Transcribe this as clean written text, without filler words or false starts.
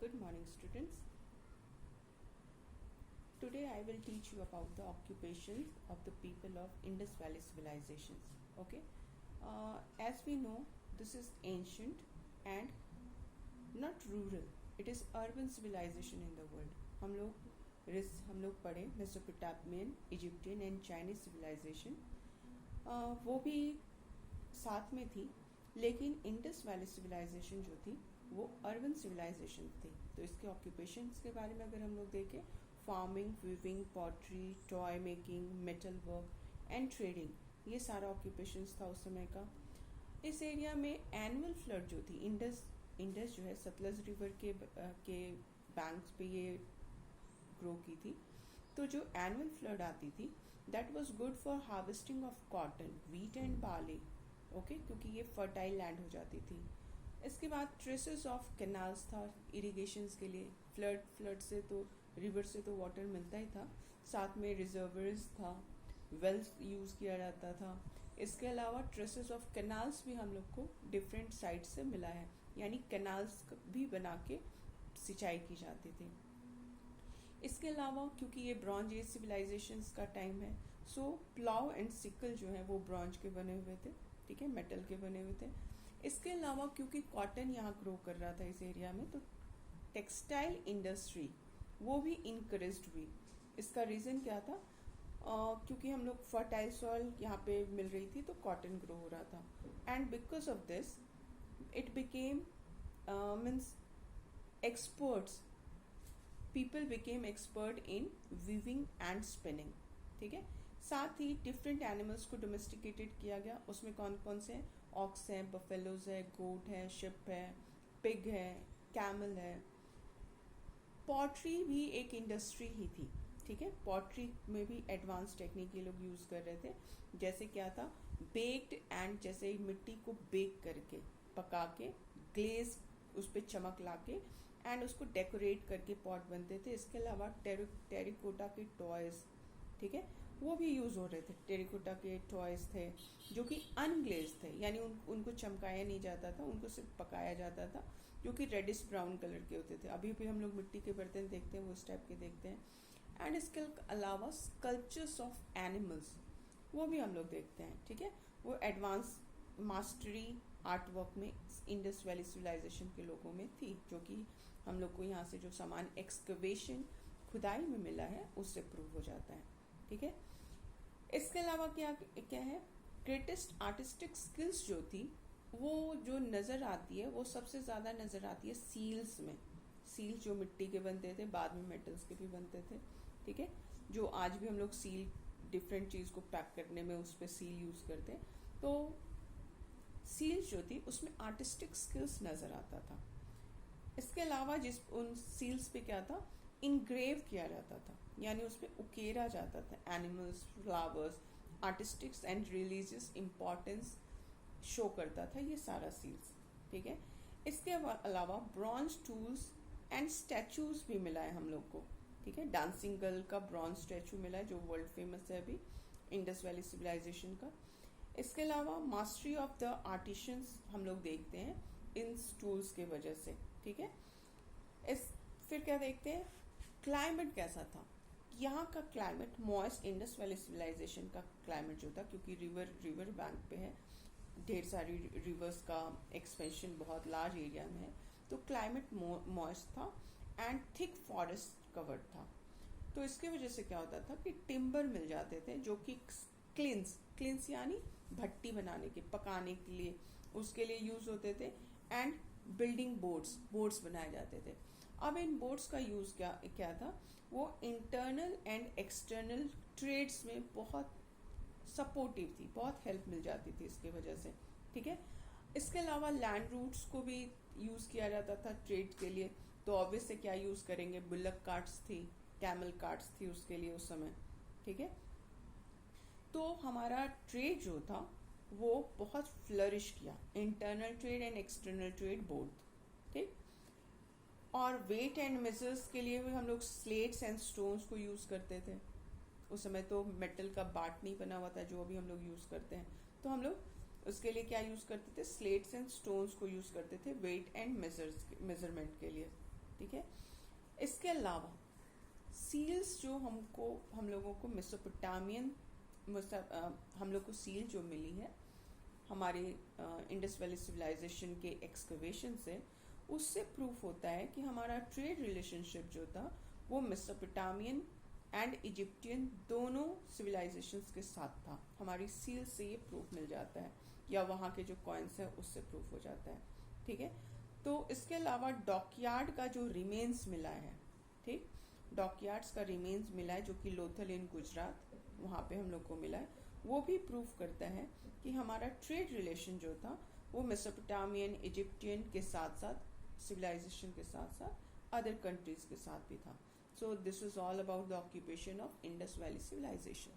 Good morning, students. Today I will teach you about the occupations of the people of Indus Valley civilizations. Okay. As we know, this is ancient and not rural. It is urban civilization in the world. हम लोग पढ़े Mesopotamian, Egyptian and Chinese civilization. वो भी साथ में थी, लेकिन Indus valley civilisation जो थी वो अर्बन सिविलाइजेशन थी. तो इसके ऑक्यूपेशंस के बारे में अगर हम लोग देखें, farming, weaving, pottery, toy making, metal work and trading, ये सारा ऑक्यूपेशंस था उस समय का. इस एरिया में एनुअल फ्लड जो थी, इंडस जो है सतलज रिवर के बैंक्स पे ये ग्रो की थी. तो जो एनुअल फ्लड आती थी that was good for harvesting of cotton, wheat and barley. Okay, क्योंकि ये फर्टाइल लैंड हो जाती थी. इसके बाद ट्रेसेस ऑफ कैनाल्स था इरिगेशंस के लिए. फ्लड से तो रिवर से तो वाटर मिलता ही था, साथ में रिजर्वर्स था, वेल्स यूज किया जाता था. इसके अलावा ट्रेसेस ऑफ कैनाल्स भी हम लोग को डिफरेंट साइड से मिला है, यानी कैनाल्स भी बना के सिंचाई की जाती थी. इसके अलावा क्योंकि ये ब्रॉन्ज एज सिविलाइजेशन का टाइम है, सो प्लाउ एंड सिकल जो है वो ब्रॉन्ज के बने हुए थे, ठीक है, मेटल के बने हुए थे. इसके अलावा क्योंकि कॉटन यहाँ ग्रो कर रहा था इस एरिया में, तो टेक्सटाइल इंडस्ट्री वो भी इनकरेज्ड हुई. इसका रीजन क्या था? क्योंकि हम लोग फर्टाइल सॉइल यहाँ पे मिल रही थी, तो कॉटन ग्रो हो रहा था. And because of this it became means experts, people became expert in weaving and spinning. ठीक है. साथ ही डिफरेंट एनिमल्स को डोमेस्टिकेटेड किया गया. उसमें कौन कौन से हैं? ऑक्स है, बफेलोज है, गोट है, शिप है, पिग है, कैमल है. पॉटरी भी एक इंडस्ट्री ही थी. ठीक है. पॉटरी में भी एडवांस टेक्निक ये लोग यूज कर रहे थे. जैसे क्या था? बेक्ड एंड, जैसे मिट्टी को बेक करके पका के ग्लेज उस पर चमक ला के एंड उसको डेकोरेट करके पॉट बनते थे. इसके अलावा टेरिकोटा के टॉयज, ठीक है, वो भी यूज हो रहे थे. टेरिकोटा के टॉयज थे जो कि अनग्लेज थे, यानी उनको चमकाया नहीं जाता था, उनको सिर्फ पकाया जाता था, जो कि रेडिश ब्राउन कलर के होते थे. अभी भी हम लोग मिट्टी के बर्तन देखते हैं वो इस टाइप के देखते हैं. एंड इसके अलावा स्कल्पचर्स ऑफ एनिमल्स वो भी हम लोग देखते हैं. ठीक है. वो एडवांस मास्टरी आर्ट वर्क में इंडस वैली सिविलाइजेशन के लोगों में थी, जो कि हम लोग को यहाँ से जो सामान एक्सकवेशन, खुदाई में मिला है, उससे प्रूव हो जाता है. ठीक है. इसके अलावा क्या क्या है? ग्रेटेस्ट आर्टिस्टिक स्किल्स जो थी वो जो नजर आती है, वो सबसे ज्यादा नजर आती है सील्स में. सील जो मिट्टी के बनते थे, बाद में मेटल्स के भी बनते थे. ठीक है. जो आज भी हम लोग सील, डिफरेंट चीज को पैक करने में उस पर सील यूज करते हैं. तो सील जो थी उसमें आर्टिस्टिक स्किल्स नजर आता था. इसके अलावा जिस उन सील्स पे क्या था? इनग्रेव किया जाता था, यानी उस पर उकेरा जाता था animals, flowers. Artistics and religious importance show करता था ये सारा सील्स. ठीक है. इसके अलावा ब्रॉन्ज टूल्स एंड स्टैचूज भी मिला है हम लोग को. ठीक है. डांसिंग गर्ल का ब्रॉन्ज स्टैचू मिला है, जो वर्ल्ड फेमस है अभी इंडस वैली सिविलाइजेशन का. इसके अलावा मास्टरी ऑफ द आर्टिशियंस हम लोग देखते हैं इन टूल्स के वजह से. ठीक है. फिर क्या देखते हैं? क्लाइमेट कैसा था? यहाँ का climate moist, Indus valley civilization का क्लाइमेट जो था, क्योंकि रिवर बैंक पे है, ढेर सारी रिवर्स का एक्सपेंशन बहुत लार्ज एरिया में है, तो क्लाइमेट मॉइस्ट था एंड थिक फॉरेस्ट कवर्ड था. तो इसके वजह से क्या होता था कि टिम्बर मिल जाते थे, जो कि क्लिंस यानी भट्टी बनाने के, पकाने के लिए, उसके लिए यूज होते थे. एंड बिल्डिंग बोर्ड्स बनाए जाते थे. अब इन बोर्ड्स का यूज क्या था? वो इंटरनल एंड एक्सटर्नल ट्रेड्स में बहुत सपोर्टिव थी, बहुत हेल्प मिल जाती थी इसके वजह से. ठीक है. इसके अलावा लैंड रूट्स को भी यूज किया जाता था ट्रेड के लिए. तो ऑब्वियस से क्या यूज करेंगे? बुलक कार्ट्स थी, कैमल कार्ट्स थी उसके लिए उस समय. ठीक है. तो हमारा ट्रेड जो था वो बहुत फ्लरिश किया, internal trade and external trade both. ठीक. और वेट एंड मेजर्स के लिए भी हम लोग स्लेट्स एंड स्टोन्स को यूज करते थे. उस समय तो मेटल का बाट नहीं बना हुआ था जो अभी हम लोग यूज करते हैं. तो हम लोग उसके लिए क्या यूज करते थे? स्लेट्स एंड स्टोन्स को यूज करते थे वेट एंड मेजरमेंट के लिए. ठीक है। इसके अलावा सील्स जो हम लोगों को मेसोपोटामियन हम लोग को सील जो मिली है हमारे इंडस वैली सिविलाइजेशन के एक्सकवेशन से, उससे प्रूफ होता है कि हमारा ट्रेड रिलेशनशिप जो था वो मेसोपोटामियन एंड इजिप्टियन दोनों सिविलाइजेशंस के साथ था। हमारी सील से ये प्रूफ मिल जाता है, या वहाँ के जो कॉइन्स हैं उससे प्रूफ हो जाता है, ठीक है। तो इसके अलावा डॉकयार्ड का जो रिमेन्स मिला है, ठीक, डॉकयार्ड्स का रिमेन्स मिला है जो कि लोथल इन गुजरात, वहाँ पे हम लोग को मिला है, वो भी प्रूफ करता है कि हमारा ट्रेड रिलेशन जो था वो मेसोपोटामियन इजिप्टियन के साथ साथ सिविलाइजेशन के साथ साथ अदर कंट्रीज के साथ भी था। So this is all about the occupation of Indus Valley Civilization.